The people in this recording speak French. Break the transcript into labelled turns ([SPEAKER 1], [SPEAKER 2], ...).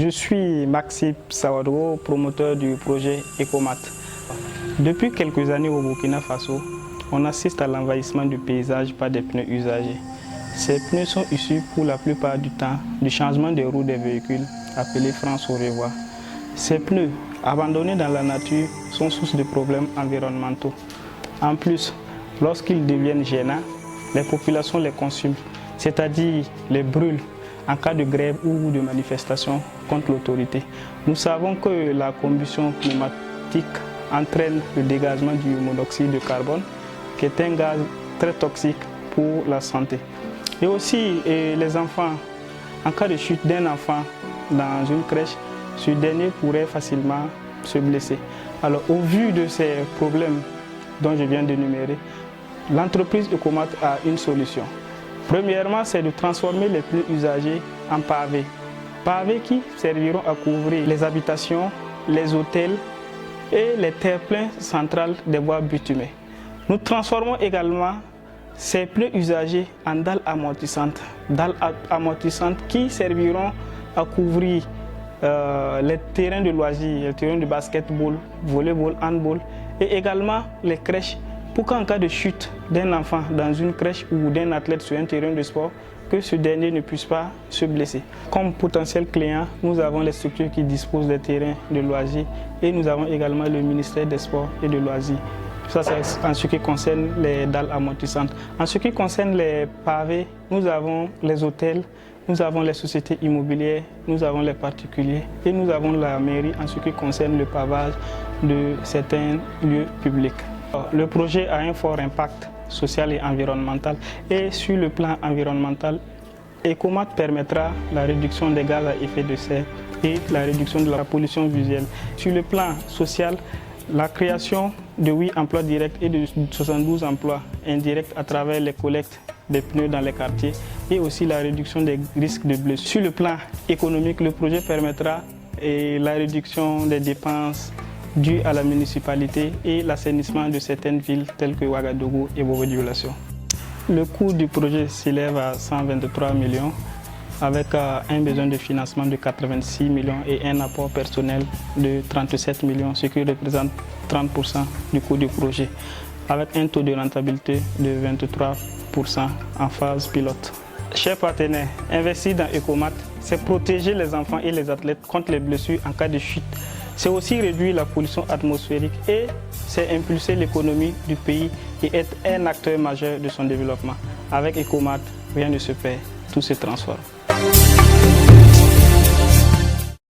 [SPEAKER 1] Je suis Maxime Sawadro, promoteur du projet Ecomat. Depuis quelques années au Burkina Faso, on assiste à l'envahissement du paysage par des pneus usagés. Ces pneus sont issus pour la plupart du temps du changement des roues des véhicules appelés France au revoir. Ces pneus, abandonnés dans la nature, sont source de problèmes environnementaux. En plus, lorsqu'ils deviennent gênants, les populations les consument, c'est-à-dire les brûlent en cas de grève ou de manifestation contre l'autorité. Nous savons que la combustion pneumatique entraîne le dégagement du monoxyde de carbone, qui est un gaz très toxique pour la santé. Et aussi les enfants, en cas de chute d'un enfant dans une crèche, ce dernier pourrait facilement se blesser. Alors au vu de ces problèmes dont je viens d'énumérer, l'entreprise Ecomat a une solution. Premièrement, c'est de transformer les pneus usagés en pavés. Pavés qui serviront à couvrir les habitations, les hôtels et les terre-pleins centrales des voies bitumées. Nous transformons également ces pneus usagés en dalles amortissantes qui serviront à couvrir les terrains de loisirs, les terrains de basketball, volleyball, handball et également les crèches pour qu'en cas de chute d'un enfant dans une crèche ou d'un athlète sur un terrain de sport, que ce dernier ne puisse pas se blesser. Comme potentiel client, nous avons les structures qui disposent des terrains de loisirs et nous avons également le ministère des Sports et de Loisirs. Ça, c'est en ce qui concerne les dalles amortissantes. En ce qui concerne les pavés, nous avons les hôtels, nous avons les sociétés immobilières, nous avons les particuliers et nous avons la mairie en ce qui concerne le pavage de certains lieux publics. Le projet a un fort impact social et environnemental et sur le plan environnemental, Ecomat permettra la réduction des gaz à effet de serre et la réduction de la pollution visuelle. Sur le plan social, la création de 8 emplois directs et de 72 emplois indirects à travers les collectes des pneus dans les quartiers et aussi la réduction des risques de blessures. Sur le plan économique, le projet permettra la réduction des dépenses dues à la municipalité et l'assainissement de certaines villes telles que Ouagadougou et Bobo-Dioulasso. Le coût du projet s'élève à 123 millions avec un besoin de financement de 86 millions et un apport personnel de 37 millions, ce qui représente 30% du coût du projet, avec un taux de rentabilité de 23% en phase pilote. Chers partenaires, investir dans Ecomat, c'est protéger les enfants et les athlètes contre les blessures en cas de chute. C'est aussi réduire la pollution atmosphérique et c'est impulser l'économie du pays et être un acteur majeur de son développement. Avec Ecomat, rien ne se perd, tout se transforme.